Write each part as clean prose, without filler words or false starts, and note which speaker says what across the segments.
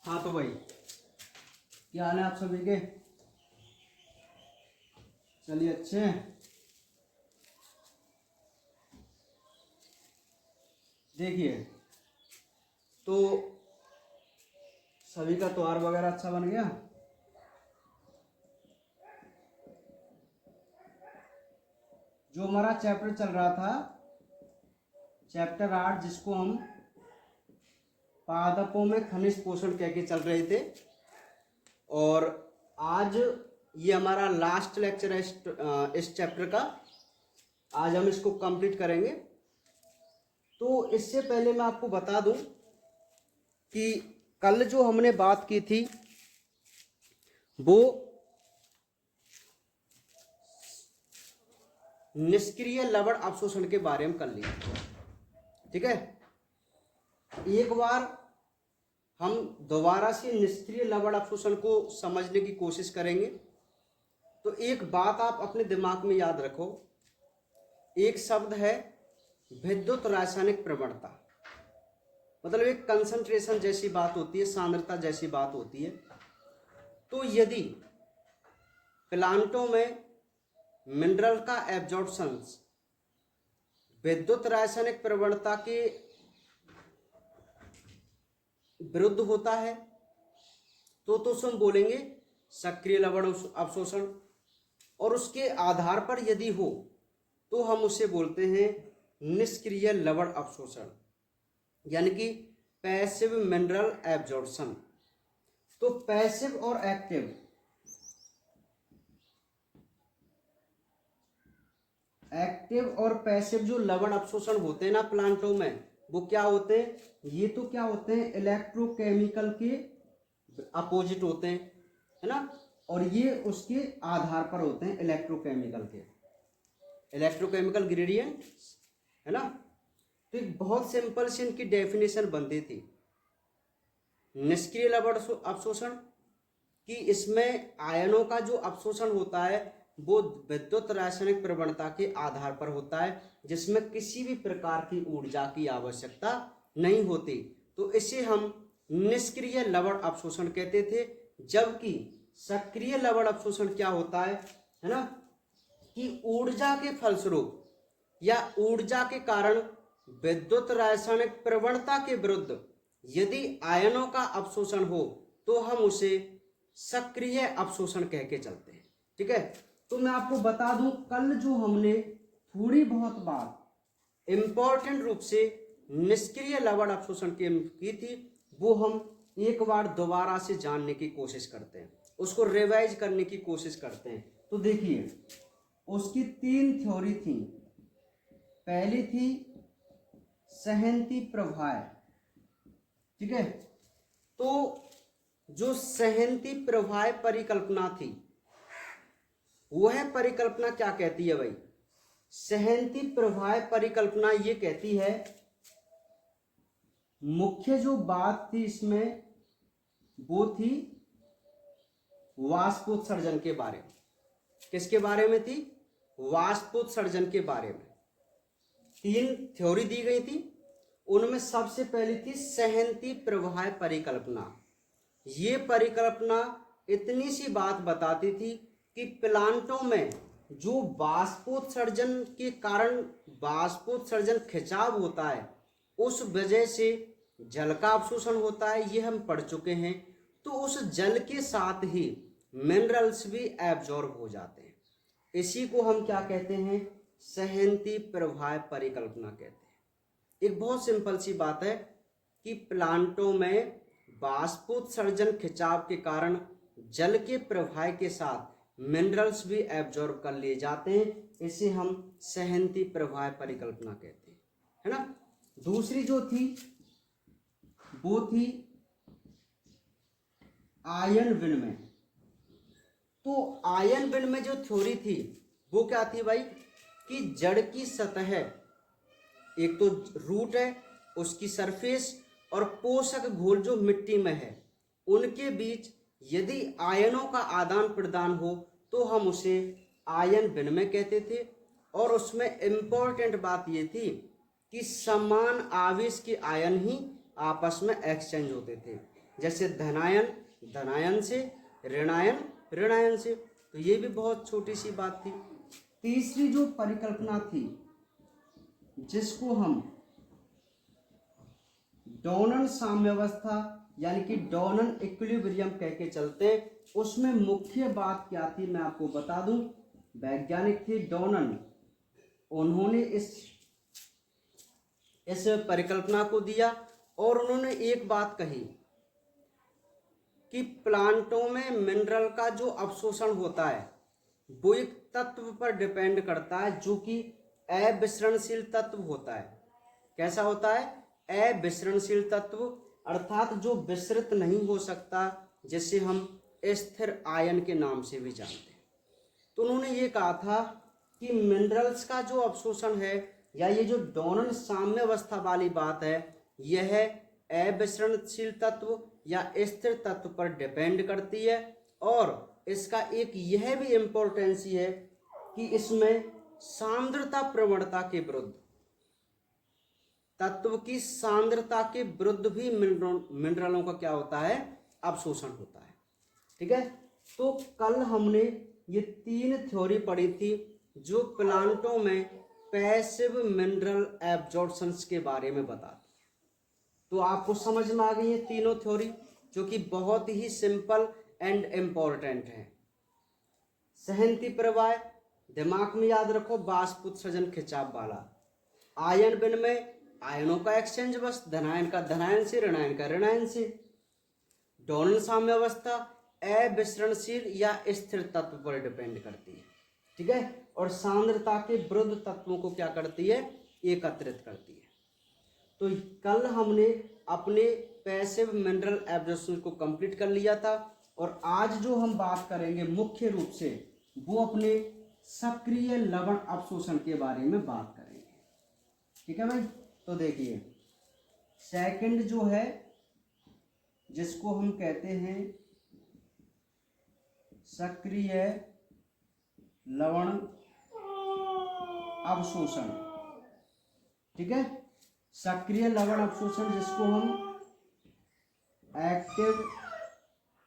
Speaker 1: हाँ तो भाई, क्या हाल है आप सभी के? चलिए अच्छे हैं। देखिए, तो सभी का त्योहार वगैरह अच्छा बन गया। जो हमारा चैप्टर चल रहा था, चैप्टर 8, जिसको हम पादपों में खनिज पोषण कह के चल रहे थे, और आज ये हमारा लास्ट लेक्चर है इस चैप्टर का। आज हम इसको कंप्लीट करेंगे। तो इससे पहले मैं आपको बता दूं कि कल जो हमने बात की थी वो निष्क्रिय लवण अवशोषण के बारे में कर ली। ठीक है, एक बार हम दोबारा से निष्क्रिय लवण अवशोषण को समझने की कोशिश करेंगे। तो एक बात आप अपने दिमाग में याद रखो, एक शब्द है विद्युत रासायनिक प्रवणता। मतलब एक कंसंट्रेशन जैसी बात होती है, सांद्रता जैसी बात होती है। तो यदि प्लांटों में मिनरल का एब्जॉर्प्शन विद्युत रासायनिक प्रवणता के विरुद्ध होता है तो हम बोलेंगे सक्रिय लवण अवशोषण, और उसके आधार पर यदि हो तो हम उसे बोलते हैं निष्क्रिय लवण अवशोषण, यानी कि पैसिव मिनरल एब्जॉर्प्शन। तो पैसिव और एक्टिव और पैसिव जो लवण अवशोषण होते हैं ना प्लांटों में, वो क्या होते हैं? ये तो क्या होते हैं, इलेक्ट्रोकेमिकल के अपोजिट होते हैं, है ना। और ये उसके आधार पर होते हैं, इलेक्ट्रोकेमिकल ग्रेडियंट, है ना। तो एक बहुत सिंपल सी इनकी डेफिनेशन बनती थी निष्क्रिय लवण अवशोषण कि इसमें आयनों का जो अवशोषण होता है वो विद्युत रासायनिक प्रवणता के आधार पर होता है, जिसमें किसी भी प्रकार की ऊर्जा की आवश्यकता नहीं होती। तो इसे हम निष्क्रिय लवण अवशोषण कहते थे। जबकि सक्रिय लवण अवशोषण क्या होता है ना, कि ऊर्जा के फलस्वरूप या ऊर्जा के कारण विद्युत रासायनिक प्रवणता के विरुद्ध यदि आयनों का अवशोषण हो तो हम उसे सक्रिय अवशोषण कह के चलते हैं। ठीक है, तो मैं आपको बता दूं, कल जो हमने थोड़ी बहुत बात इंपॉर्टेंट रूप से निष्क्रिय लवण अवशोषण की थी, वो हम एक बार दोबारा से जानने की कोशिश करते हैं, उसको रिवाइज करने की कोशिश करते हैं। तो देखिए, उसकी 3 थ्योरी थी। पहली थी सहन्ति प्रवाह। ठीक है, तो जो सहन्ति प्रवाह परिकल्पना थी, वह परिकल्पना क्या कहती है भाई? सहन्ति प्रवाह परिकल्पना ये कहती है, मुख्य जो बात थी इसमें वो थी वाष्पोत्सर्जन के बारे में। किसके बारे में थी? वाष्पोत्सर्जन के बारे में 3 थ्योरी दी गई थी। उनमें सबसे पहली थी सहन्ति प्रवाह परिकल्पना। ये परिकल्पना इतनी सी बात बताती थी कि प्लांटों में जो वाष्पोत्सर्जन के कारण वाष्पोत्सर्जन खिंचाव होता है, उस वजह से जल का अवशोषण होता है, ये हम पढ़ चुके हैं। तो उस जल के साथ ही मिनरल्स भी एब्जॉर्ब हो जाते हैं। इसी को हम क्या कहते हैं? सहन्ति प्रवाह परिकल्पना कहते हैं। एक बहुत सिंपल सी बात है कि प्लांटों में वाष्पोत्सर्जन खिंचाव के कारण जल के प्रवाह के साथ मिनरल्स भी एब्जॉर्ब कर लिए जाते हैं। इसे हम सहन्ति प्रवाह परिकल्पना कहते हैं, है ना। दूसरी जो थी वो थी आयन विनिमय। तो आयन विनिमय जो थ्योरी थी वो क्या थी भाई? कि जड़ की सतह, एक तो रूट है, उसकी सरफेस, और पोषक घोल जो मिट्टी में है, उनके बीच यदि आयनों का आदान प्रदान हो तो हम उसे आयन विनिमय कहते थे। और उसमें इंपॉर्टेंट बात ये थी कि समान आवेश के आयन ही आपस में एक्सचेंज होते थे। जैसे धनायन धनायन से, ऋणायन ऋणायन से। तो ये भी बहुत छोटी सी बात थी। तीसरी जो परिकल्पना थी जिसको हम डोनन साम्यावस्था यानी कि डोनन इक्विलिब्रियम कह के चलते हैं, उसमें मुख्य बात क्या थी मैं आपको बता दूं। वैज्ञानिक थे डोनन, उन्होंने इस परिकल्पना को दिया और उन्होंने एक बात कही कि प्लांटों में मिनरल का जो अवशोषण होता है वो एक तत्व पर डिपेंड करता है जो कि अविसरणशील तत्व होता है। कैसा होता है? अविसरणशील तत्व, अर्थात जो विसरित नहीं हो सकता, जिसे हम स्थिर आयन के नाम से भी जानते हैं। तो उन्होंने ये कहा था कि मिनरल्स का जो अवशोषण है या ये जो डोनन साम्यावस्था वाली बात है, यह अविसरणशील तत्व या स्थिर तत्व पर डिपेंड करती है। और इसका एक यह भी इम्पोर्टेंस है कि इसमें सांद्रता प्रवणता के विरुद्ध, तत्व की सांद्रता के विरुद्ध भी मिनरलों का क्या होता है? अवशोषण होता है। ठीक है। तो कल हमने ये 3 थ्योरी पढ़ी थी जो प्लांटों में पैसिव मिनरल एब्जॉर्प्शंस के बारे में बताती। तो आपको समझ में आ गई है तीनों थ्योरी, जो कि बहुत ही सिंपल एंड इम्पोर्टेंट है। सहनती प्रवाह दिमाग में याद रखो, वाष्प उत्सर्जन खिंचाव वाला। आयन विनिमय, आयनों का एक्सचेंज, बस धनायन का धनायन से, ऋणायन का ऋणायन से। डोनन साम्यावस्था अविसरणशील या स्थिर तत्व पर डिपेंड करती है। ठीक है। और सांद्रता के विरुद्ध तत्वों को क्या करती है? एकत्रित करती है। तो कल हमने अपने पैसिव मिनरल एब्जॉर्प्शन को कंप्लीट कर लिया था और आज जो हम बात करेंगे मुख्य रूप से वो अपने सक्रिय लवण अवशोषण के बारे में बात करेंगे। ठीक है भाई। तो देखिए, सेकंड जो है जिसको हम कहते हैं सक्रिय लवण अवशोषण। ठीक है। सक्रिय लवण अवशोषण जिसको हम एक्टिव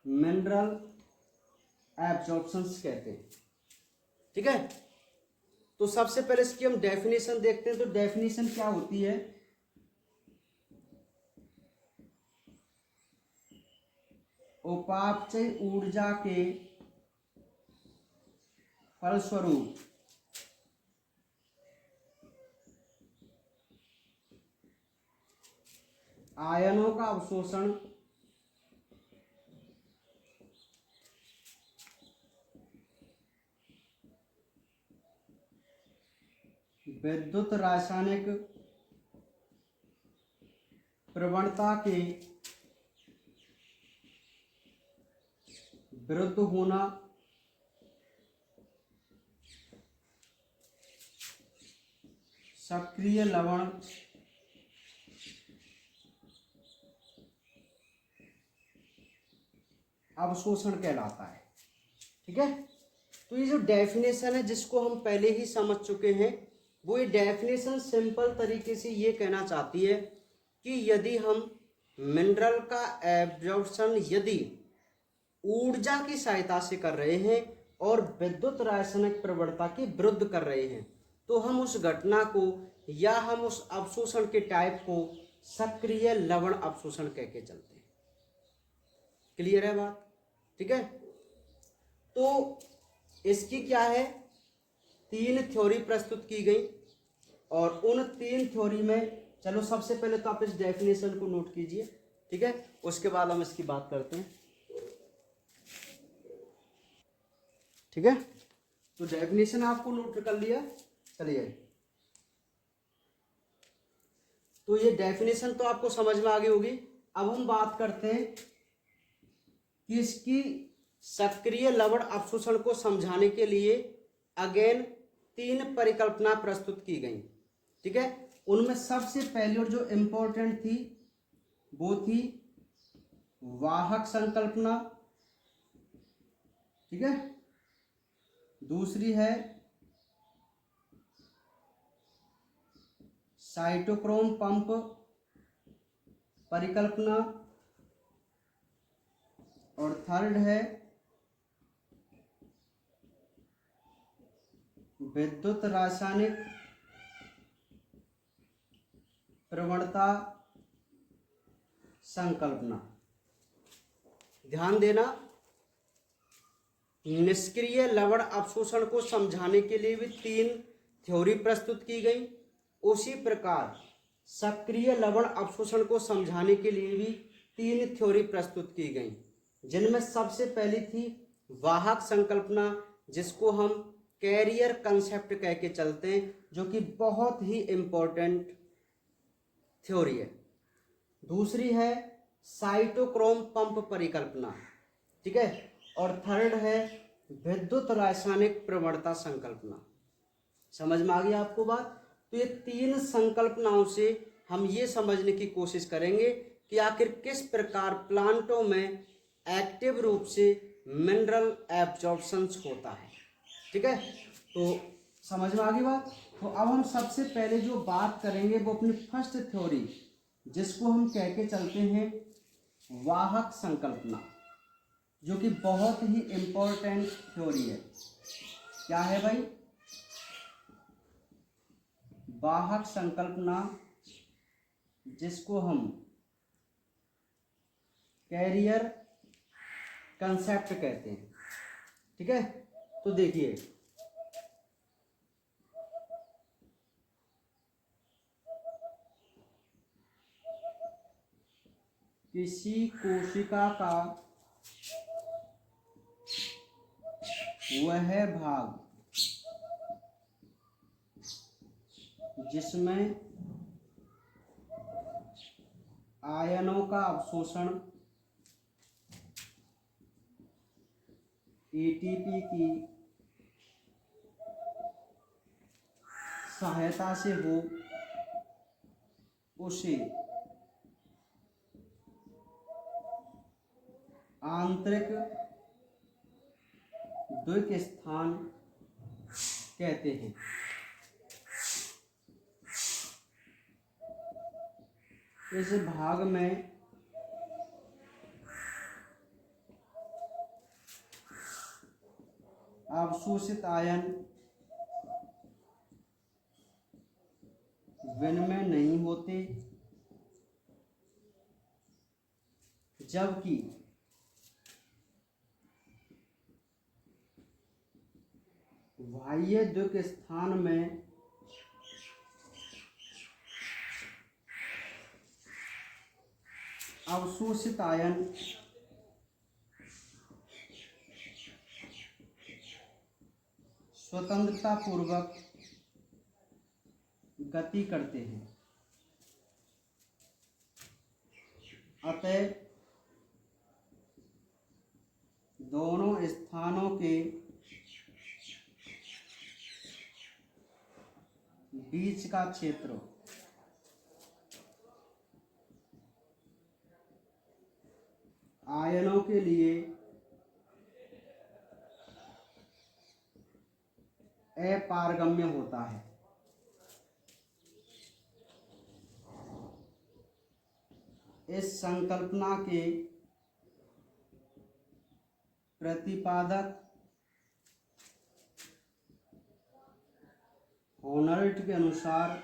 Speaker 1: मिनरल एब्जॉर्प्शंस कहते हैं। ठीक है। तो सबसे पहले इसकी हम डेफिनेशन देखते हैं। तो डेफिनेशन क्या होती है? उपापचय ऊर्जा के फलस्वरूप आयनों का अवशोषण विद्युत रासायनिक प्रवणता के विरुद्ध होना सक्रिय लवण अवशोषण कहलाता है। ठीक है। तो ये जो डेफिनेशन है जिसको हम पहले ही समझ चुके हैं, वो ये डेफिनेशन सिंपल तरीके से ये कहना चाहती है कि यदि हम मिनरल का एब्जॉर्प्शन यदि ऊर्जा की सहायता से कर रहे हैं और विद्युत रासायनिक प्रवणता के विरुद्ध कर रहे हैं, तो हम उस घटना को या हम उस अवशोषण के टाइप को सक्रिय लवण अवशोषण कह के चलते हैं। क्लियर है बात? ठीक है। तो इसकी क्या है, 3 थ्योरी प्रस्तुत की गई और उन 3 थ्योरी में, चलो सबसे पहले तो आप इस डेफिनेशन को नोट कीजिए। ठीक है। उसके बाद हम इसकी बात करते हैं। ठीक है। तो डेफिनेशन आपको नोट कर लिया। चलिए, तो ये डेफिनेशन तो आपको समझ में आ गई होगी। अब हम बात करते हैं कि इसकी सक्रिय लवण अवशोषण को समझाने के लिए अगेन 3 परिकल्पना प्रस्तुत की गई। ठीक है। उनमें सबसे पहली और जो इंपॉर्टेंट थी वो थी वाहक संकल्पना। ठीक है। दूसरी है साइटोक्रोम पंप परिकल्पना और थर्ड है विद्युत रासायनिक प्रवणता संकल्पना। ध्यान देना, निष्क्रिय लवण अवशोषण को समझाने के लिए भी 3 थ्योरी प्रस्तुत की गई। उसी प्रकार सक्रिय लवण अवशोषण को समझाने के लिए भी 3 थ्योरी प्रस्तुत की गई, जिनमें सबसे पहली थी वाहक संकल्पना, जिसको हम कैरियर कंसेप्ट कह के चलते हैं, जो कि बहुत ही इंपॉर्टेंट थ्योरी है। दूसरी है साइटोक्रोम पंप परिकल्पना, ठीक है। और थर्ड है विद्युत रासायनिक प्रवणता संकल्पना। समझ में आ गई आपको बात? तो ये 3 संकल्पनाओं से हम ये समझने की कोशिश करेंगे कि आखिर किस प्रकार प्लांटों में एक्टिव रूप से मिनरल एब्जॉर्प्शन होता है, ठीक है। तो समझ में आ गई बात? तो अब हम सबसे पहले जो बात करेंगे वो अपनी फर्स्ट थ्योरी, जिसको हम कह के चलते हैं वाहक संकल्पना, जो कि बहुत ही इंपॉर्टेंट थ्योरी है। क्या है भाई? वाहक संकल्पना, जिसको हम कैरियर कंसेप्ट कहते हैं, ठीक है। तो देखिए, किसी कोशिका का वह भाग जिसमें आयनों का अवशोषण एटीपी की सहायता से हो, उसे आंतरिक द्विक स्थान कहते हैं। इस भाग में अवशोषित आयन विनिमय नहीं होते, जबकि बाह्य द्विक स्थान में अवशोषित आयन स्वतंत्रता पूर्वक गति करते हैं। अतः दोनों स्थानों के बीच का क्षेत्र आयनों के लिए अपारगम्य होता है। इस संकल्पना के प्रतिपादक होनर्ट के अनुसार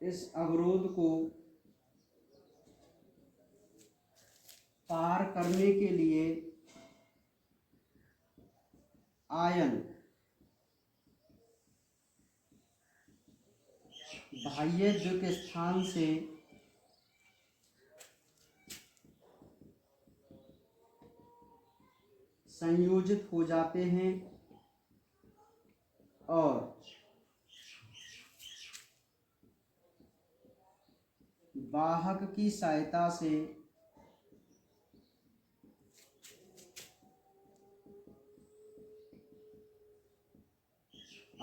Speaker 1: इस अवरोध को पार करने के लिए आयन बाह्य द्विक स्थान से संयोजित हो जाते हैं और वाहक की सहायता से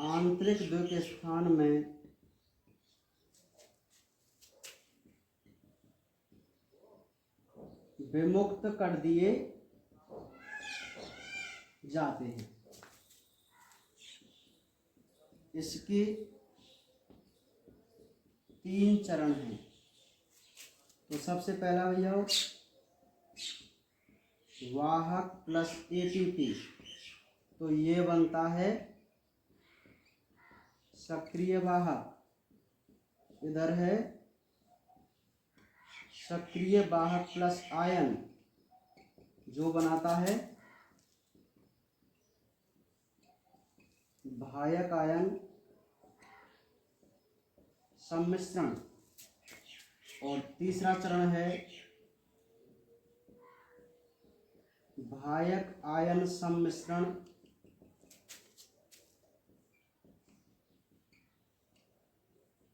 Speaker 1: आंतरिक द्विक स्थान में विमुक्त कर दिए जाते हैं। इसकी 3 चरण हैं। तो सबसे पहला भैया वाहक प्लस एटीपी, तो ये बनता है सक्रिय वाहक। इधर है सक्रिय वाहक प्लस आयन, जो बनाता है भायक आयन सम्मिश्रण। और तीसरा चरण है भायक आयन सम्मिश्रण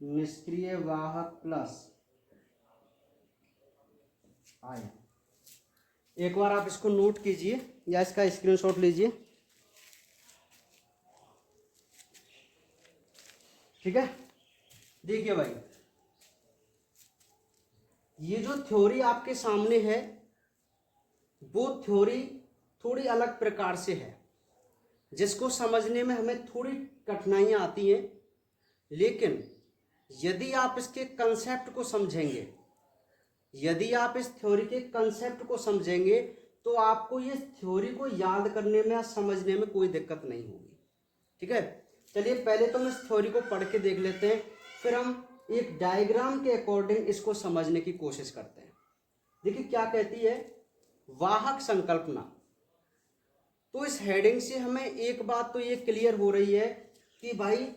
Speaker 1: निष्क्रिय वाहक प्लस आयन। एक बार आप इसको नोट कीजिए या इसका स्क्रीनशॉट लीजिए, ठीक है। देखिए भाई, ये जो थ्योरी आपके सामने है वो थ्योरी थोड़ी अलग प्रकार से है, जिसको समझने में हमें थोड़ी कठिनाइयां आती हैं। लेकिन यदि आप इसके कंसेप्ट को समझेंगे, यदि आप इस थ्योरी के कंसेप्ट को समझेंगे, तो आपको ये थ्योरी को याद करने में या समझने में कोई दिक्कत नहीं होगी, ठीक है। चलिए पहले तो हम इस थ्योरी को पढ़ के देख लेते हैं, फिर हम एक डायग्राम के अकॉर्डिंग इसको समझने की कोशिश करते हैं। देखिए क्या कहती है वाहक संकल्पना। तो इस हेडिंग से हमें एक बात तो ये क्लियर हो रही है कि भाई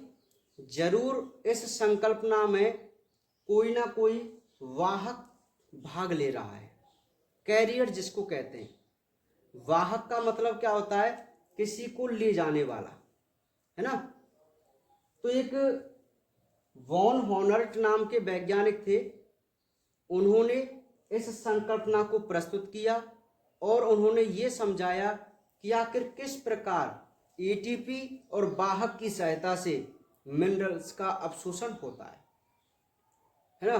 Speaker 1: जरूर इस संकल्पना में कोई ना कोई वाहक भाग ले रहा है, कैरियर जिसको कहते हैं। वाहक का मतलब क्या होता है, किसी को ले जाने वाला, है ना। तो एक वॉन हॉनर्ट नाम के वैज्ञानिक थे, उन्होंने इस संकल्पना को प्रस्तुत किया और उन्होंने ये समझाया कि आखिर किस प्रकार एटीपी और वाहक की सहायता से मिनरल्स का अवशोषण होता है ना।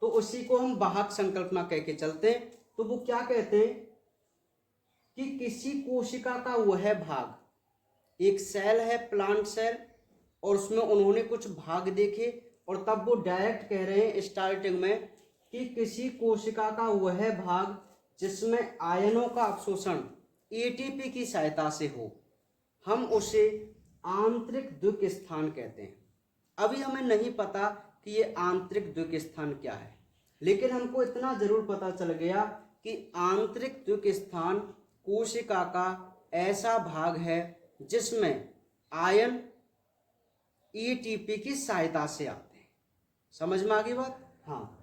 Speaker 1: तो उसी को हम वाहक संकल्पना कह के चलते हैं। तो वो क्या कहते हैं कि किसी कोशिका का वह भाग, एक सेल है प्लांट सेल, और उसमें उन्होंने कुछ भाग देखे और तब वो डायरेक्ट कह रहे हैं स्टार्टिंग में कि किसी कोशिका का वह भाग जिसमें आयनों का अवशोषण एटीपी की सहायता से हो, हम उसे आंतरिक द्विक स्थान कहते हैं। अभी हमें नहीं पता कि ये आंतरिक द्विक स्थान क्या है, लेकिन हमको इतना जरूर पता चल गया कि आंतरिक द्विक स्थान कोशिका का ऐसा भाग है जिसमें आयन एटीपी की सहायता से आते हैं। समझ में आ गई बात? हाँ।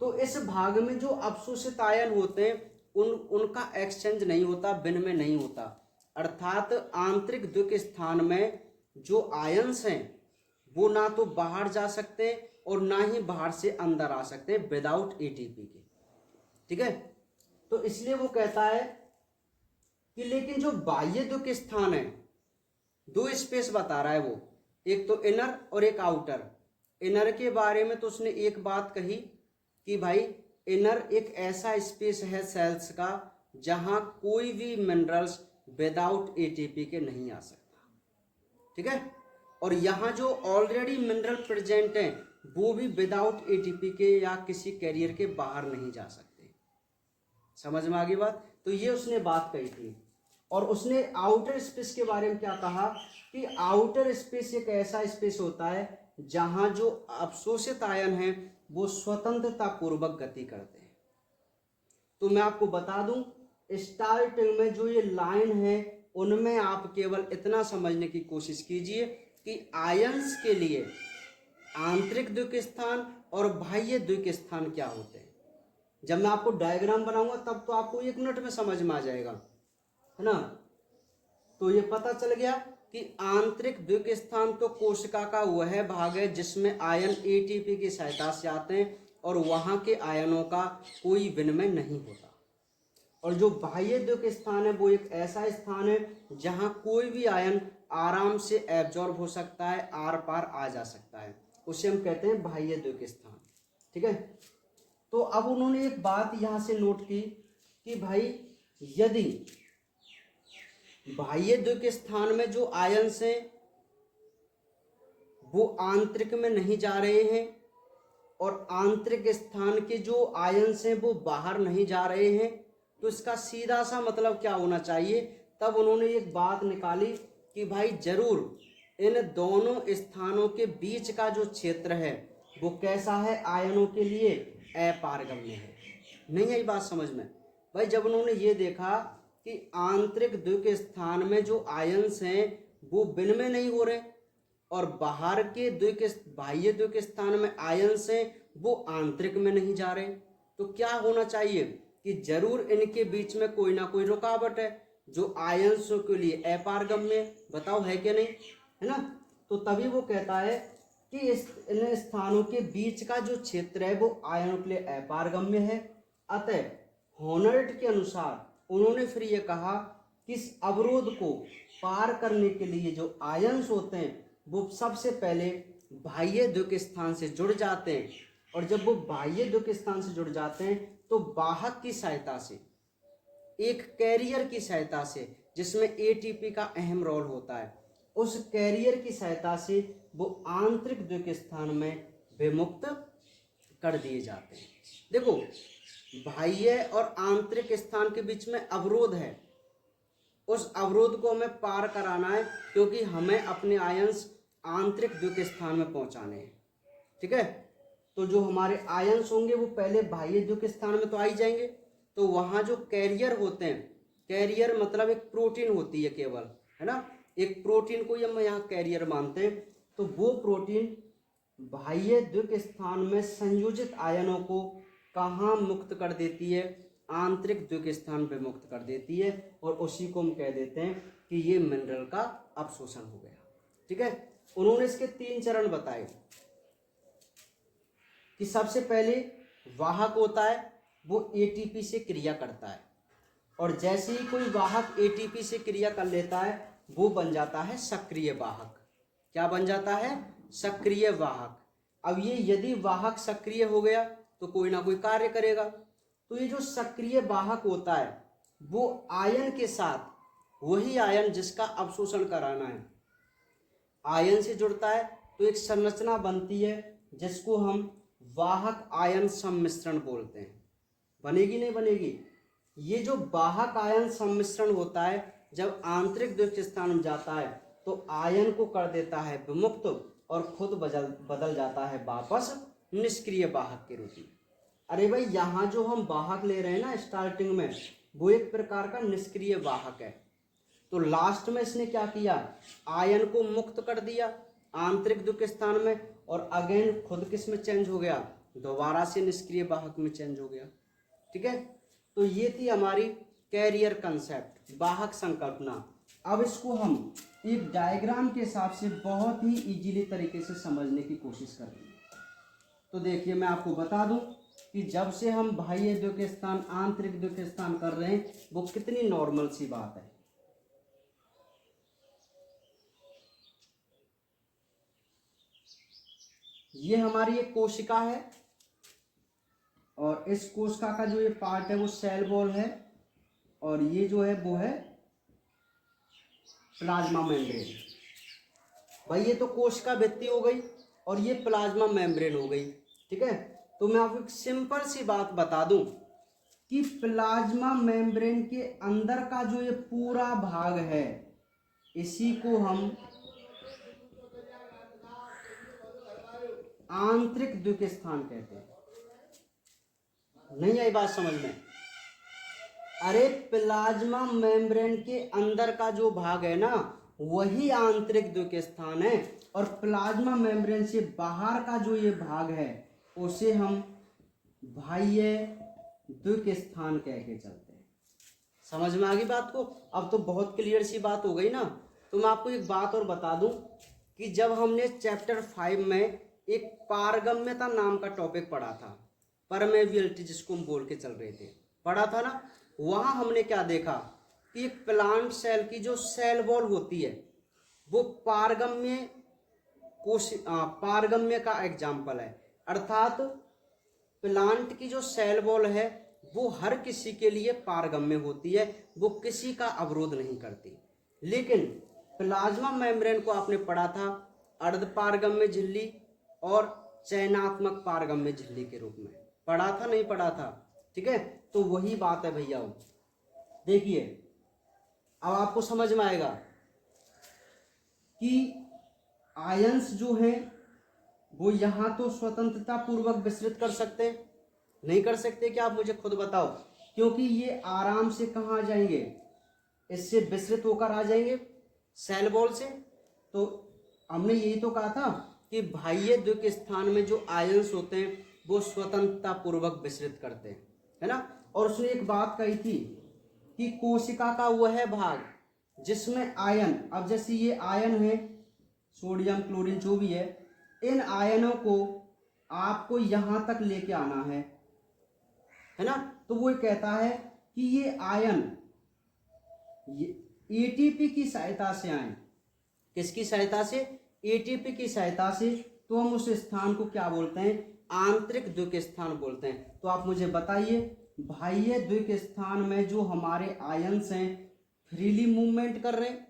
Speaker 1: तो इस भाग में जो अवशोषित आयन होते हैं उनका एक्सचेंज नहीं होता, विनिमय नहीं होता। अर्थात आंतरिक द्विक स्थान में जो आयन्स हैं वो ना तो बाहर जा सकते और ना ही बाहर से अंदर आ सकते विदाउट एटीपी के, ठीक है। तो इसलिए वो कहता है कि लेकिन जो बाह्य द्विक स्थान है, दो स्पेस बता रहा है वो, एक तो इनर और एक आउटर। इनर के बारे में तो उसने एक बात कही कि भाई इनर एक ऐसा स्पेस है सेल्स का जहां कोई भी मिनरल्स विदाउट एटीपी के नहीं आ सकता, ठीक है। और यहाँ जो ऑलरेडी मिनरल प्रेजेंट हैं वो भी विदाउट एटीपी के या किसी कैरियर के बाहर नहीं जा सकते। समझ में आ गई बात? तो ये उसने बात कही थी। और उसने आउटर स्पेस के बारे में क्या कहा कि आउटर स्पेस एक ऐसा स्पेस होता है जहां जो अवशोषित आयन हैं वो स्वतंत्रता पूर्वक गति करते हैं। तो मैं आपको बता दूं, स्टार्टिंग में जो ये लाइन है उनमें आप केवल इतना समझने की कोशिश कीजिए कि आयंस के लिए आंतरिक द्विक स्थान और बाह्य द्विक स्थान क्या होते हैं। जब मैं आपको डायग्राम बनाऊंगा तब तो आपको 1 मिनट में समझ में आ जाएगा, है ना। तो ये पता चल गया कि आंतरिक द्विक स्थान तो कोशिका का वह भाग है जिसमें आयन एटीपी की सहायता से आते हैं और वहां के आयनों का कोई विनिमय नहीं होता। और जो बाह्य द्विक स्थान है वो एक ऐसा स्थान है जहां कोई भी आयन आराम से एब्जॉर्ब हो सकता है, आर पार आ जा सकता है, उसे हम कहते हैं बाह्य द्विक स्थान, ठीक है। तो अब उन्होंने एक बात यहां से नोट की कि भाई यदि बाह्य द्विक स्थान में जो आयन्स हैं वो आंतरिक में नहीं जा रहे हैं और आंतरिक स्थान के जो आयन्स हैं वो बाहर नहीं जा रहे हैं, तो इसका सीधा सा मतलब क्या होना चाहिए। तब उन्होंने एक बात निकाली कि भाई जरूर इन दोनों स्थानों के बीच का जो क्षेत्र है वो कैसा है, आयनों के लिए अपारगम्य है। नहीं आई बात समझ में भाई। जब उन्होंने ये देखा कि आंतरिक द्वितीय स्थान में जो आयन्स हैं वो विनिमय नहीं हो रहे और बाहर के बाह्य द्वितीय स्थान में आयन्स हैं वो आंतरिक में नहीं जा रहे, तो क्या होना चाहिए कि जरूर इनके बीच में कोई ना कोई रुकावट है जो आयन्सों के लिए अपारगम्य। बताओ है कि नहीं, है ना। तो तभी वो कहता है कि इन स्थानों के बीच का जो क्षेत्र है वो आयनों के लिए अपारगम्य है। अतः हॉनर्ट के अनुसार उन्होंने फिर ये कहा कि इस अवरोध को पार करने के लिए जो आयन्स होते हैं वो सबसे पहले बाह्य द्वितीय स्थान से जुड़ जाते हैं, और जब वो बाह्य द्वितीय स्थान से जुड़ जाते हैं तो वाहक की सहायता से, एक कैरियर की सहायता से जिसमें एटीपी का अहम रोल होता है, उस कैरियर की सहायता से वो आंतरिक द्वितीय स्थान में विमुक्त कर दिए जाते हैं। देखो बाह्य और आंतरिक स्थान के बीच में अवरोध है, उस अवरोध को हमें पार कराना है क्योंकि हमें अपने आयन्स आंतरिक द्वितीय स्थान में पहुंचाने हैं। ठीक है, तो जो हमारे आयन्स होंगे वो पहले बाह्य द्वितीय स्थान में तो आ ही जाएंगे, तो वहां जो कैरियर होते हैं, कैरियर मतलब एक प्रोटीन होती है केवल, है ना, एक प्रोटीन को हम यहाँ कैरियर मानते हैं, तो वो प्रोटीन बाह्य द्वितीय स्थान में संयोजित आयनों को कहाँ मुक्त कर देती है, आंतरिक द्वितीय स्थान पे मुक्त कर देती है, और उसी को हम कह देते हैं कि ये मिनरल का अपशोषण हो गया। ठीक है, उन्होंने इसके 3 चरण बताए कि सबसे पहले वाहक होता है वो एटीपी से क्रिया करता है, और जैसे ही कोई वाहक एटीपी से क्रिया कर लेता है वो बन जाता है सक्रिय वाहक। क्या बन जाता है, सक्रिय वाहक। अब ये यदि वाहक सक्रिय हो गया तो कोई ना कोई कार्य करेगा, तो ये जो सक्रिय वाहक होता है वो आयन के साथ, वही आयन जिसका अवशोषण कराना है, आयन से जुड़ता है तो एक संरचना बनती है जिसको हम वाहक आयन सम्मिश्रण बोलते हैं। बनेगी नहीं बनेगी, ये जो वाहक आयन सम्मिश्रण होता है जब आंतरिक द्वितीय स्थान में जाता है तो आयन को कर देता है विमुक्त और खुद बदल जाता है वापस निष्क्रिय वाहक के रूप में। अरे भाई यहाँ जो हम वाहक ले रहे हैं ना स्टार्टिंग में, वो एक प्रकार का निष्क्रिय वाहक है, तो लास्ट में इसने क्या किया, आयन को मुक्त कर दिया आंतरिक द्वितीय स्थान में, और अगेन खुद किस में चेंज हो गया, दोबारा से निष्क्रिय वाहक में चेंज हो गया। ठीक है, तो ये थी हमारी कैरियर कंसेप्ट, वाहक संकल्पना। अब इसको हम एक डायग्राम के हिसाब से बहुत ही इजीली तरीके से समझने की कोशिश करेंगे। तो देखिए मैं आपको बता दूं कि जब से हम बाह्य द्वितीय स्थान आंतरिक द्वितीय स्थान कर रहे हैं वो कितनी नॉर्मल सी बात है। ये हमारी एक कोशिका है, और इस कोशिका का जो ये पार्ट है वो सेल वॉल है, और ये जो है वो है प्लाज्मा मेम्ब्रेन। भाई ये तो कोशिका भित्ति हो गई और ये प्लाज्मा मेम्ब्रेन हो गई। ठीक है, तो मैं आपको एक सिंपल सी बात बता दूं कि प्लाज्मा मेम्ब्रेन के अंदर का जो ये पूरा भाग है इसी को हम आंतरिक द्वितीय स्थान कहते हैं। नहीं आई बात समझ में? अरे प्लाज्मा मेम्ब्रेन के अंदर का जो भाग है ना वही आंतरिक द्वितीय स्थान है, और प्लाज्मा मेम्ब्रेन से बाहर का जो ये भाग है उसे हम बाह्य द्वितीय स्थान कह के चलते हैं। समझ में आ गई बात को? अब तो बहुत क्लियर सी बात हो गई ना। तो मैं आपको एक बात और बता दूं कि जब हमने चैप्टर 5 में एक पारगम्यता नाम का टॉपिक पढ़ा था, परमेबिलिटी जिसको हम बोल के चल रहे थे, पढ़ा था ना, वहां हमने क्या देखा कि एक प्लांट सेल की जो सेल वॉल होती है वो पारगम्य का एग्जाम्पल है। अर्थात प्लांट की जो सेल वॉल है वो हर किसी के लिए पारगम्य होती है, वो किसी का अवरोध नहीं करती। लेकिन प्लाज्मा मेम्ब्रेन को आपने पढ़ा था अर्धपारगम्य झिल्ली और चयनात्मक पारगम्य झिल्ली के रूप में। पढ़ा था नहीं पढ़ा था? ठीक है, तो वही बात है भैया। देखिए अब आपको समझ में आएगा कि आयंस जो है वो यहां तो स्वतंत्रता पूर्वक विस्तृत कर सकते, नहीं कर सकते क्या? आप मुझे खुद बताओ, क्योंकि ये आराम से कहाँ आ जाएंगे, इससे विस्तृत होकर आ जाएंगे सेल वॉल से। तो हमने यही तो कहा था कि बाह्य द्विक स्थान में जो आयंस होते हैं वो स्वतंत्रता पूर्वक विस्तृत करते हैं, है ना। और उसने एक बात कही थी कि कोशिका का वह भाग जिसमें आयन, अब जैसे ये आयन है सोडियम क्लोरीन जो भी है, इन आयनों को आपको यहां तक लेके आना है ना। तो वो कहता है कि ये आयन एटीपी की सहायता से आए। किसकी सहायता से? एटीपी की सहायता से। तो हम उस स्थान को क्या बोलते हैं? आंतरिक द्विक स्थान बोलते हैं। तो आप मुझे बताइए, बाह्य द्विक स्थान में जो हमारे आयंस हैं फ्रीली मूवमेंट कर रहे हैं,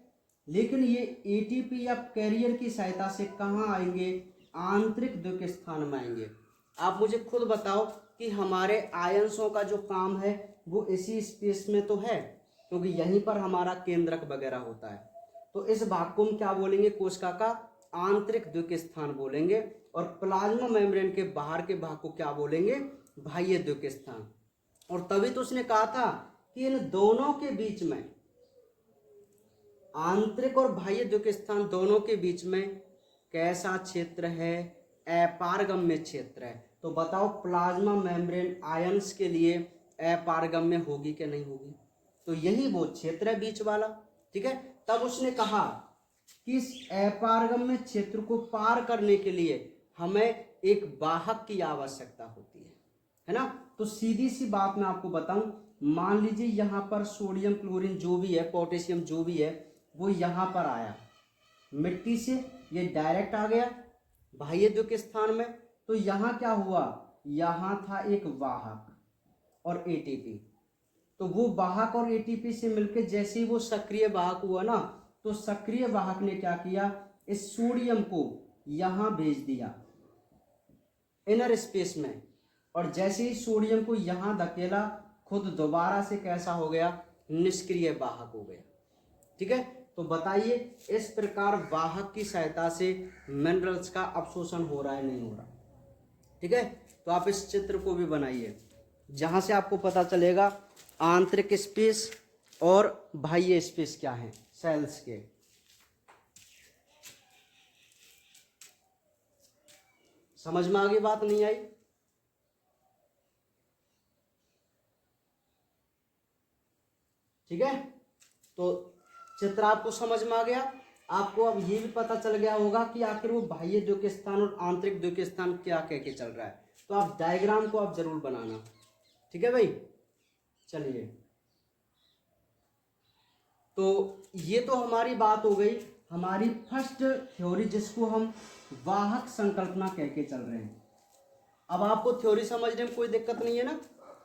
Speaker 1: लेकिन ये एटीपी या कैरियर की सहायता से कहाँ आएंगे? आंतरिक द्विक स्थान में आएंगे। आप मुझे खुद बताओ कि हमारे आयंसों का जो काम है वो इसी स्पेस में तो है, क्योंकि यहीं पर हमारा केंद्रक वगैरह होता है। तो इस भाग को हम क्या बोलेंगे? कोशिका का आंतरिक द्विक स्थान बोलेंगे। और प्लाज्मा मेम्ब्रेन के बाहर के भाग को क्या बोलेंगे? बाह्य द्विक स्थान। और तभी तो उसने कहा था कि इन दोनों के बीच में, आंतरिक और बाह्य द्विक स्थान दोनों के बीच में कैसा क्षेत्र है? अपारगम्य क्षेत्र है। तो बताओ प्लाज्मा मेम्ब्रेन आयंस के लिए अपारगम्य होगी कि नहीं होगी? तो यही वो क्षेत्र है बीच वाला। ठीक है, तब उसने कहा कि इस अपारगम्य क्षेत्र को पार करने के लिए हमें एक वाहक की आवश्यकता होती है ना। तो सीधी सी बात मैं आपको बताऊं, मान लीजिए यहां पर सोडियम क्लोरीन जो भी है, पोटेशियम जो भी है, वो यहां पर आया मिट्टी से, ये डायरेक्ट आ गया बाह्य द्विक स्थान में। तो यहां क्या हुआ? यहां था एक वाहक और एटीपी। तो वो वाहक और एटीपी से मिलकर जैसे ही वो सक्रिय वाहक हुआ ना, तो सक्रिय वाहक ने क्या किया? इस सोडियम को यहां भेज दिया इनर स्पेस में, और जैसे ही सोडियम को यहां धकेला, खुद दोबारा से कैसा हो गया? निष्क्रिय वाहक हो गया। ठीक है, तो बताइए इस प्रकार वाहक की सहायता से मिनरल्स का अवशोषण हो रहा है नहीं हो रहा? ठीक है, तो आप इस चित्र को भी बनाइए जहां से आपको पता चलेगा आंतरिक स्पेस और बाह्य स्पेस क्या है सेल्स के। समझ में आ गई बात? नहीं आई? ठीक है, तो चित्र आपको समझ में आ गया। आपको अब ये भी पता चल गया होगा कि आखिर वो बाह्य द्विक स्थान और आंतरिक द्विक स्थान क्या कह के चल रहा है। तो आप डायग्राम को आप जरूर बनाना। ठीक है भाई, चलिए। तो ये तो हमारी बात हो गई, हमारी फर्स्ट थ्योरी जिसको हम वाहक संकल्पना कह के चल रहे हैं। अब आपको थ्योरी समझने में कोई दिक्कत नहीं है ना,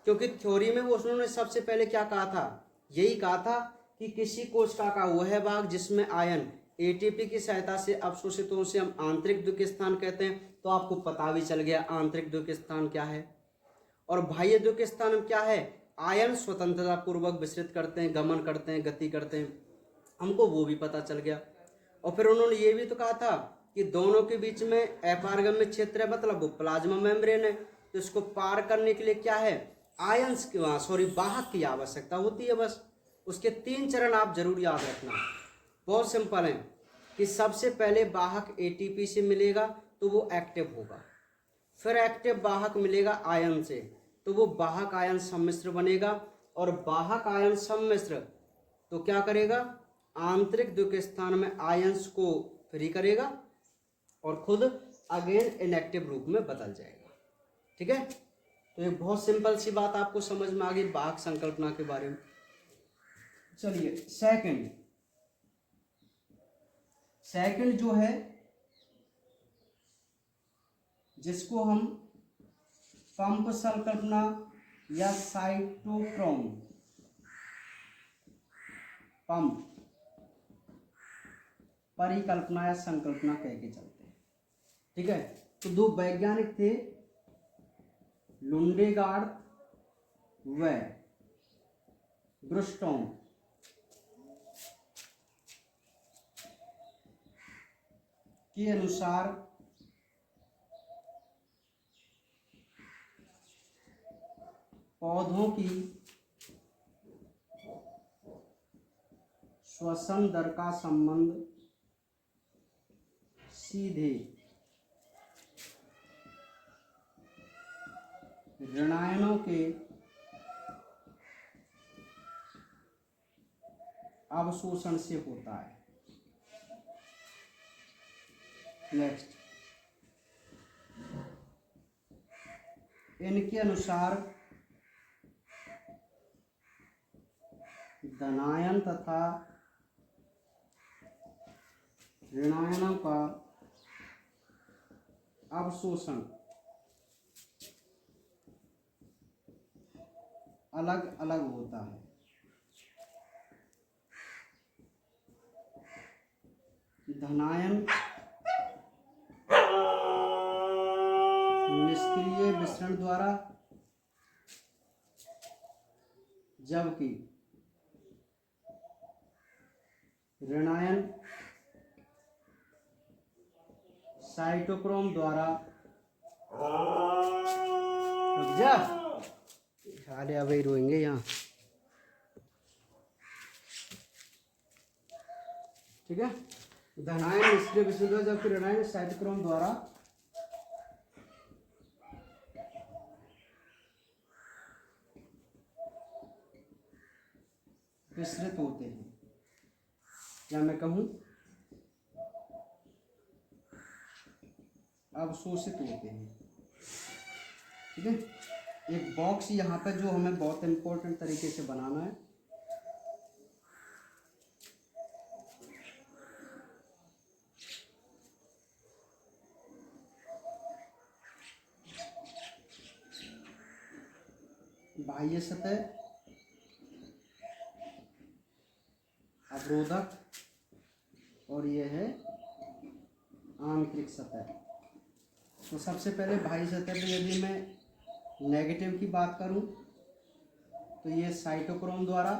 Speaker 1: क्योंकि थ्योरी में वो उन्होंने सबसे पहले क्या कहा था? यही कहा था कि किसी कोशिका का वह भाग जिसमें आयन एटीपी की सहायता से अवशोषित हो उसे हम आंतरिक द्विक स्थान कहते हैं। तो आपको पता भी चल गया आंतरिक द्विक स्थान क्या है। और बाह्य द्विक स्थान क्या है? आयन स्वतंत्रता पूर्वक विस्तृत करते हैं, गमन करते हैं, गति करते हैं, हमको वो भी पता चल गया। और फिर उन्होंने ये भी तो कहा था कि दोनों के बीच में अपारगम्य क्षेत्र है, मतलब वो प्लाज्मा मेम्ब्रेन है। तो इसको पार करने के लिए क्या है? आयंस की वाहक की आवश्यकता होती है। बस उसके 3 चरण आप जरूर याद रखना। बहुत सिंपल है कि सबसे पहले वाहक एटीपी से मिलेगा तो वो एक्टिव होगा, फिर एक्टिव वाहक मिलेगा आयन से तो वो वाहक आयन सम्मिश्र बनेगा, और वाहक आयन सम्मिश्र तो क्या करेगा? आंतरिक द्विक स्थान में आयंस को फ्री करेगा और खुद अगेन इनएक्टिव रूप में बदल जाएगा। ठीक है, तो एक बहुत सिंपल सी बात आपको समझ में आ गई वाहक संकल्पना के बारे में। चलिए सेकंड जो है जिसको हम पंप संकल्पना या साइटोक्रोम पंप परिकल्पना या संकल्पना कह के चलते हैं। ठीक है, तो दो वैज्ञानिक थे, लुंडेगार्ड व ब्रुस्टॉम। के अनुसार पौधों की श्वसन दर का संबंध सीधे ऋणायनों के अवशोषण से होता है। नेक्स्ट, इनके अनुसार धनायन तथा ऋणायनों का अवशोषण अलग अलग होता है। धनायन निष्क्रिय विसरण द्वारा, जबकि ऋणायन साइटोक्रोम द्वारा। रुक जा, साले अब ही रोएंगे यहाँ। ठीक है, धनायन निष्क्रिय विसरण द्वारा, जबकि ऋणायन साइटोक्रोम द्वारा विसरित होते हैं, या मैं कहूं अवशोषित होते हैं। ठीक है, एक बॉक्स यहाँ पे जो हमें बहुत इंपॉर्टेंट तरीके से बनाना है। बाह्य सतह, अवरोधक, और यह है आंतरिक सतह। तो सबसे पहले बाह्य सतह पे यदि मैं नेगेटिव की बात करूं तो ये साइटोक्रोम द्वारा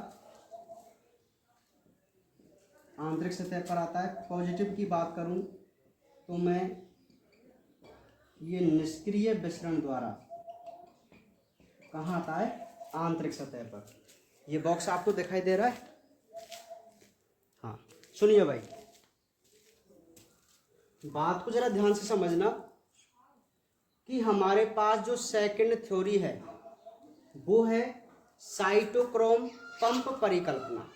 Speaker 1: आंतरिक सतह पर आता है। पॉजिटिव की बात करूं तो मैं ये निष्क्रिय विसरण द्वारा कहाँ आता है, आंतरिक सतह पर। ये बॉक्स आपको दिखाई दे रहा है? हाँ, सुनिए भाई, बात को जरा ध्यान से समझना कि हमारे पास जो सेकंड थ्योरी है वो है साइटोक्रोम पंप परिकल्पना।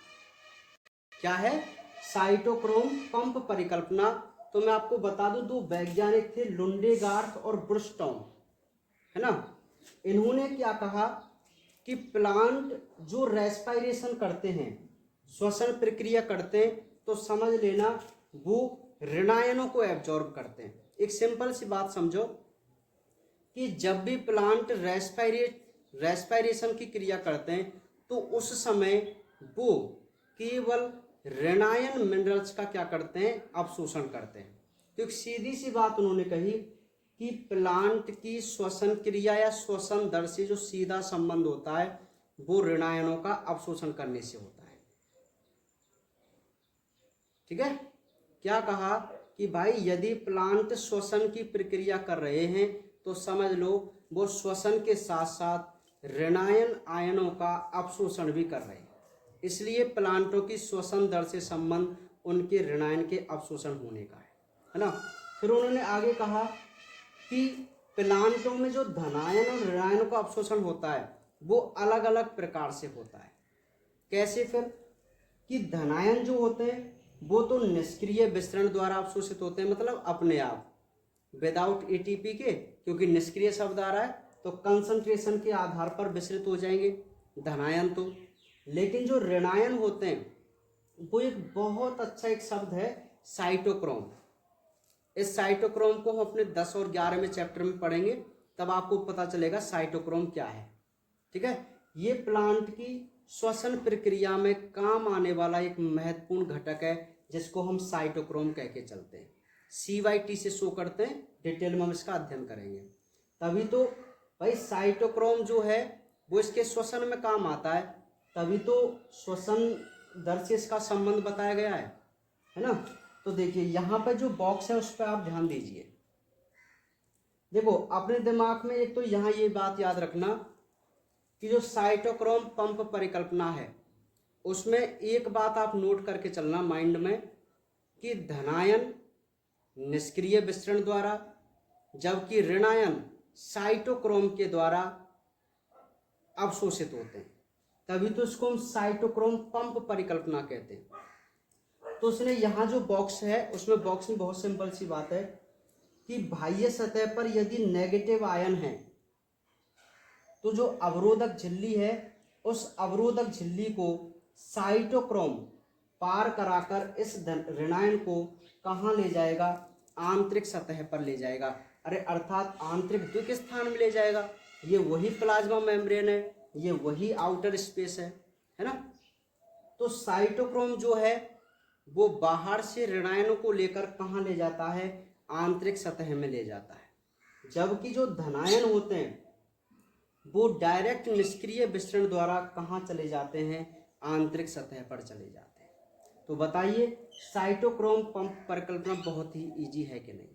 Speaker 1: क्या है? साइटोक्रोम पंप परिकल्पना। तो मैं आपको बता दूं, दो वैज्ञानिक थे, लुंडेगार्ड और ब्रुस्टॉम, है ना। इन्होंने क्या कहा कि प्लांट जो रेस्पिरेशन करते हैं, श्वसन प्रक्रिया करते हैं, तो समझ लेना वो ऋणायनों को एब्जॉर्ब करते हैं। एक सिंपल सी बात समझो कि जब भी प्लांट रेस्पिरेशन की क्रिया करते हैं तो उस समय वो केवल ऋणायन मिनरल्स का क्या करते हैं, अवशोषण करते हैं। तो एक सीधी सी बात उन्होंने कही कि प्लांट की श्वसन क्रिया या श्वसन दर से जो सीधा संबंध होता है वो ऋणायनों का अवशोषण करने से होता है। ठीक है, क्या कहा कि भाई यदि प्लांट श्वसन की प्रक्रिया कर रहे हैं तो समझ लो वो श्वसन के साथ साथ ऋणायन आयनों का अवशोषण भी कर रहे हैं। इसलिए प्लांटों की श्वसन दर से संबंध उनके ऋणायन के अवशोषण होने का है ना। फिर उन्होंने आगे कहा कि प्लांटों में जो धनायन और ऋणायनों का अवशोषण होता है वो अलग अलग प्रकार से होता है। कैसे? फिर कि धनायन जो होते हैं वो तो निष्क्रिय विसरण द्वारा अवशोषित होते हैं, मतलब अपने आप विदाउट एटीपी के, क्योंकि निष्क्रिय शब्द आ रहा है तो कंसंट्रेशन के आधार पर विसरित हो जाएंगे धनायन तो। लेकिन जो ऋणायन होते हैं वो एक बहुत अच्छा एक शब्द है साइटोक्रोम। इस साइटोक्रोम को हम अपने 10 और 11 में चैप्टर में पढ़ेंगे, तब आपको पता चलेगा साइटोक्रोम क्या है। ठीक है, ये प्लांट की श्वसन प्रक्रिया में काम आने वाला एक महत्वपूर्ण घटक है जिसको हम साइटोक्रोम कह के चलते हैं। CYT से शो करते हैं, डिटेल में हम इसका अध्ययन करेंगे। तभी तो भाई साइटोक्रोम जो है वो इसके श्वसन में काम आता है, तभी तो श्वसन दर से इसका संबंध बताया गया है ना। तो देखिए यहाँ पे जो बॉक्स है उस पर आप ध्यान दीजिए। देखो अपने दिमाग में एक तो यहाँ ये बात याद रखना कि जो साइटोक्रोम पंप परिकल्पना है उसमें एक बात आप नोट करके चलना माइंड में कि धनायन निष्क्रिय विस्तरण द्वारा, जबकि ऋणायन साइटोक्रोम के द्वारा अवशोषित होते हैं, तभी तो इसको हम साइटोक्रोम पंप परिकल्पना कहते हैं। तो उसने यहाँ जो बॉक्स है उसमें बॉक्स में बहुत सिंपल सी बात है कि बाह्य सतह पर यदि नेगेटिव आयन है तो जो अवरोधक झिल्ली है उस अवरोधक झिल्ली को साइटोक्रोम पार कराकर इस ऋणायन को कहाँ ले जाएगा, आंतरिक सतह पर ले जाएगा। अरे अर्थात आंतरिक द्विक स्थान में ले जाएगा। ये वही प्लाज्मा मेम्ब्रेन है, ये वही आउटर स्पेस है ना। तो साइटोक्रोम जो है वो बाहर से ऋणायनों को लेकर कहाँ ले जाता है, आंतरिक सतह में ले जाता है, जबकि जो धनायन होते हैं वो डायरेक्ट निष्क्रिय विस्तरण द्वारा कहाँ चले जाते हैं, आंतरिक सतह पर चले जाते हैं। तो बताइए साइटोक्रोम पंप परिकल्पना बहुत ही इजी है कि नहीं,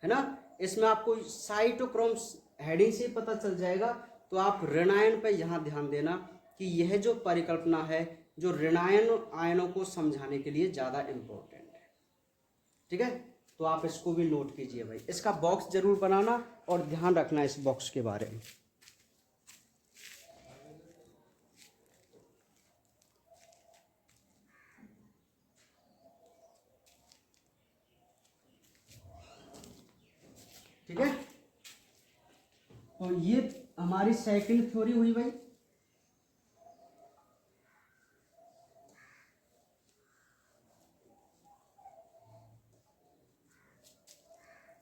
Speaker 1: है ना। इसमें आपको साइटोक्रोम हेडिंग से पता चल जाएगा। तो आप ऋणायन पर यहाँ ध्यान देना कि यह जो परिकल्पना है जो ऋणायन आयनों को समझाने के लिए ज़्यादा इम्पोर्टेंट है, ठीक है। तो आप इसको भी नोट कीजिए भाई, इसका बॉक्स जरूर बनाना और ध्यान रखना इस बॉक्स के बारे में। ठीक है, तो ये हमारी सेकंड थ्योरी हुई भाई।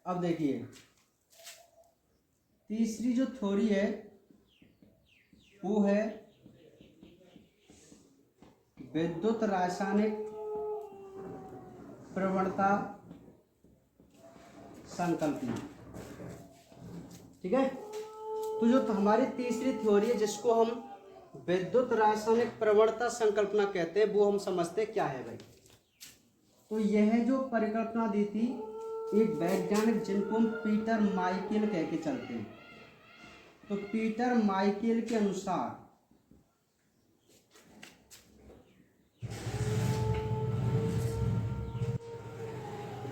Speaker 1: अब देखिए तीसरी जो थ्योरी है वो है विद्युत रासायनिक प्रवणता संकल्पना, ठीक है। तो जो हमारी तीसरी थ्योरी है जिसको हम विद्युत रासायनिक प्रवणता संकल्पना कहते हैं वो हम समझते क्या है भाई। तो यह जो परिकल्पना दी थी एक वैज्ञानिक जिनको हम पीटर माइकेल कह के चलते हैं। तो पीटर माइकेल के अनुसार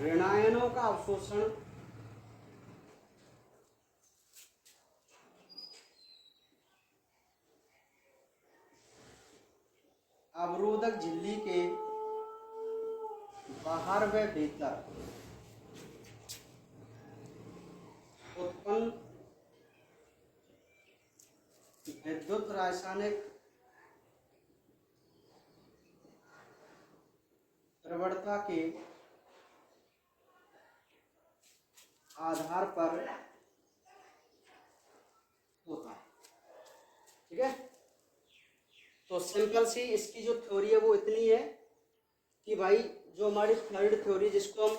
Speaker 1: ऋणायनों का अवशोषण अवरोधक झिल्ली के बाहर व भीतर उत्पन्न विद्युत रासायनिक प्रवणता के आधार पर होता है, ठीक है। तो सिंपल सी इसकी जो थ्योरी है वो इतनी है कि भाई जो हमारी थर्ड थ्योरी जिसको हम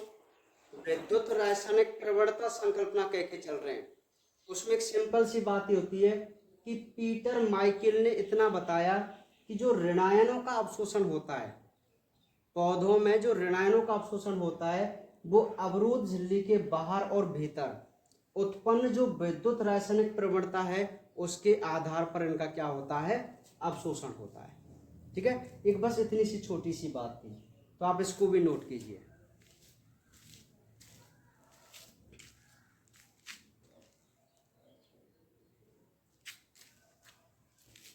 Speaker 1: विद्युत रासायनिक प्रवणता संकल्पना कह के चल रहे हैं उसमें एक सिंपल सी बात ही होती है कि पीटर माइकेल ने इतना बताया कि जो ऋणायनों का अवशोषण होता है पौधों में, जो ऋणायनों का अवशोषण होता है वो अवरोध झिल्ली के बाहर और भीतर उत्पन्न जो विद्युत रासायनिक प्रवणता है उसके आधार पर इनका क्या होता है, अवशोषण होता है, ठीक है। एक बस इतनी सी छोटी सी बात थी, तो आप इसको भी नोट कीजिए।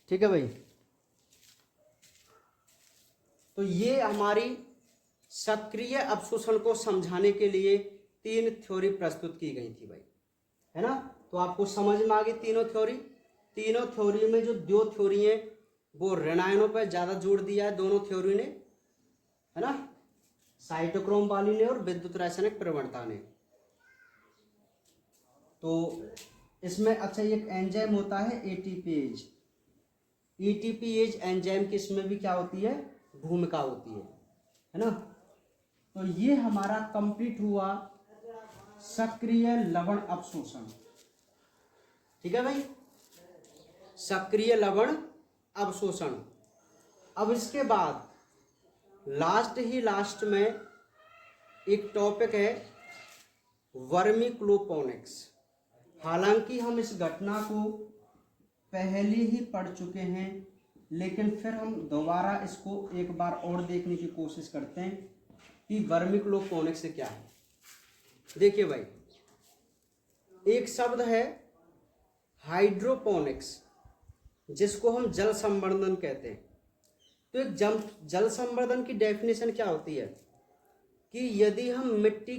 Speaker 1: ठीक है भाई, तो ये हमारी सक्रिय अवशोषण को समझाने के लिए 3 थ्योरी प्रस्तुत की गई थी भाई, है ना। तो आपको समझ में आ गई तीनों थ्योरी। तीनों थ्योरी में जो 2 थ्योरी हैं वो ऋणायनों पर ज़्यादा जोर दिया है दोनों थ्योरी ने, है ना, साइटोक्रोम वाली ने और विद्युत रासायनिक प्रवणता ने। तो इसमें अच्छा एक एंजाइम होता है एटीपीएज। एटीपीएज एंजाइम की इसमें भी क्या होती है, भूमिका होती है ना। तो ये हमारा कंप्लीट हुआ सक्रिय लवण अवशोषण। ठीक है भाई, सक्रिय लवण अवशोषण। अब इसके बाद लास्ट में एक टॉपिक है वर्मीक्लोपोनिक्स। हालांकि हम इस घटना को पहले ही पढ़ चुके हैं, लेकिन फिर हम दोबारा इसको एक बार और देखने की कोशिश करते हैं कि वर्मीक्लोपोनिक्स क्या है। देखिए भाई, एक शब्द है हाइड्रोपोनिक्स, जिसको हम जल संवर्धन कहते हैं। तो एक जल संवर्धन की डेफिनेशन क्या होती है कि यदि हम मिट्टी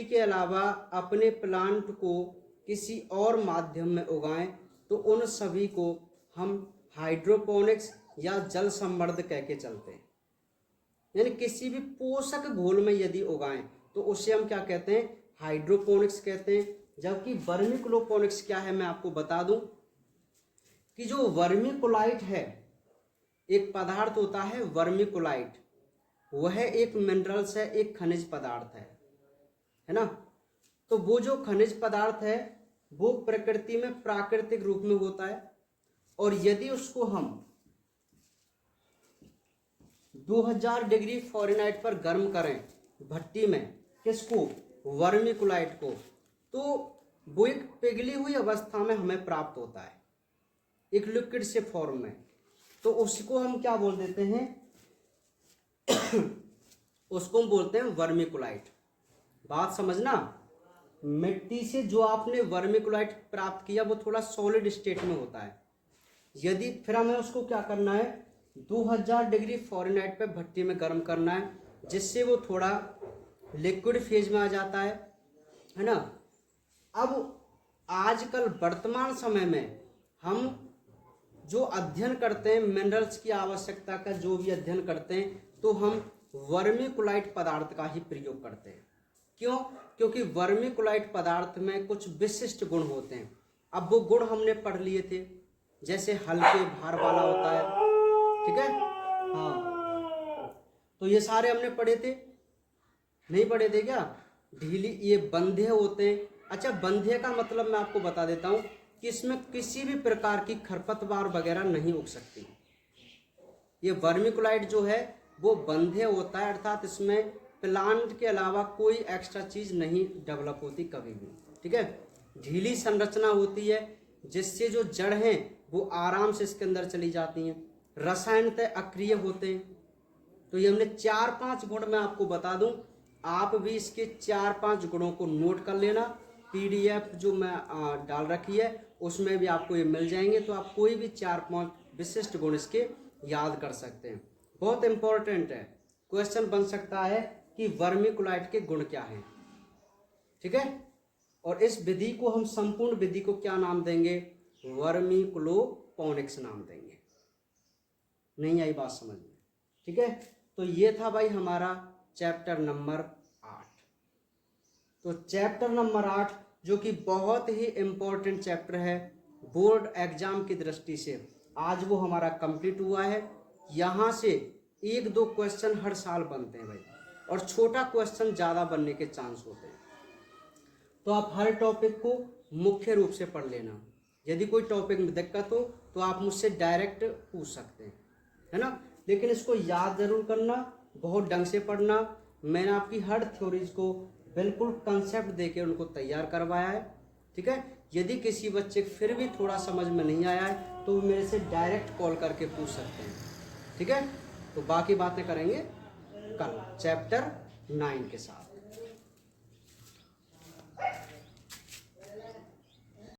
Speaker 1: के अलावा अपने प्लांट को किसी और माध्यम में उगाएं तो उन सभी को हम हाइड्रोपोनिक्स या जल संवर्धन कह के चलते हैं। यानी किसी भी पोषक घोल में यदि उगाएं तो उसे हम क्या कहते हैं, हाइड्रोपोनिक्स कहते हैं। जबकि वर्मीक्लोपोनिक्स क्या है मैं आपको बता दूं कि जो वर्मीकुलाइट है, एक पदार्थ होता है वर्मीकुलाइट, वह एक मिनरल्स है, एक खनिज पदार्थ है ना। तो वो जो खनिज पदार्थ है वो प्रकृति में प्राकृतिक रूप में होता है, और यदि उसको हम 2000 डिग्री फ़ारेनहाइट पर गर्म करें भट्टी में, किसको, वर्मीकुलाइट को, तो वो एक पिघली हुई अवस्था में हमें प्राप्त होता है, एक लिक्विड से फॉर्म में। तो उसको हम क्या बोल देते हैं उसको हम बोलते हैं वर्मीकुलाइट। बात समझना, मिट्टी से जो आपने वर्मीकुलाइट प्राप्त किया वो थोड़ा सॉलिड स्टेट में होता है। यदि फिर हमें उसको क्या करना है, 2000 डिग्री फ़ारेनहाइट पे भट्टी में गर्म करना है, जिससे वो थोड़ा लिक्विड फेज में आ जाता है ना। अब आजकल वर्तमान समय में हम जो अध्ययन करते हैं मिनरल्स की आवश्यकता का, जो भी अध्ययन करते हैं, तो हम वर्मीकुलाइट पदार्थ का ही प्रयोग करते हैं। क्यों? क्योंकि वर्मीकुलाइट पदार्थ में कुछ विशिष्ट गुण होते हैं। अब वो गुण हमने पढ़ लिए थे, जैसे हल्के भार वाला होता है, ठीक है, हाँ, तो ये सारे हमने पढ़े थे, नहीं पढ़े थे क्या? ढीली, ये बंधे होते हैं। अच्छा, बंधे का मतलब मैं आपको बता देता हूँ कि इसमें किसी भी प्रकार की खरपतवार वगैरह नहीं उग सकती। ये वर्मीकुलाइट जो है वो बंधे होता है, अर्थात इसमें प्लांट के अलावा कोई एक्स्ट्रा चीज नहीं डेवलप होती कभी भी, ठीक है। ढीली संरचना होती है, जिससे जो जड़ हैं वो आराम से इसके अंदर चली जाती हैं। रसायनतः अक्रिय होते हैं। तो ये हमने 4-5 गुण मैं आपको बता दूं, आप भी इसके 4-5 गुणों को नोट कर लेना। PDF जो मैं डाल रखी है उसमें भी आपको ये मिल जाएंगे, तो आप कोई भी 4-5 विशिष्ट गुण इसके याद कर सकते हैं। बहुत इंपॉर्टेंट है, क्वेश्चन बन सकता है कि वर्मीकुलाइट के गुण क्या हैं, ठीक है। और इस विधि को हम, संपूर्ण विधि को क्या नाम देंगे, वर्मीक्लोपोनिक्स नाम देंगे। नहीं आई बात समझ में, ठीक है। तो ये था भाई हमारा चैप्टर नंबर 8। तो चैप्टर नंबर 8 जो कि बहुत ही इम्पोर्टेंट चैप्टर है बोर्ड एग्जाम की दृष्टि से, आज वो हमारा कंप्लीट हुआ है। यहाँ से 1-2 क्वेश्चन हर साल बनते हैं भाई, और छोटा क्वेश्चन ज़्यादा बनने के चांस होते हैं। तो आप हर टॉपिक को मुख्य रूप से पढ़ लेना। यदि कोई टॉपिक में दिक्कत हो तो आप मुझसे डायरेक्ट पूछ सकते हैं, है ना। लेकिन इसको याद जरूर करना, बहुत ढंग से पढ़ना। मैंने आपकी हर थ्योरीज को बिल्कुल कंसेप्ट देके उनको तैयार करवाया है, ठीक है। यदि किसी बच्चे को फिर भी थोड़ा समझ में नहीं आया है तो मेरे से डायरेक्ट कॉल करके पूछ सकते हैं, ठीक है। तो बाकी बातें करेंगे कल चैप्टर 9 के साथ।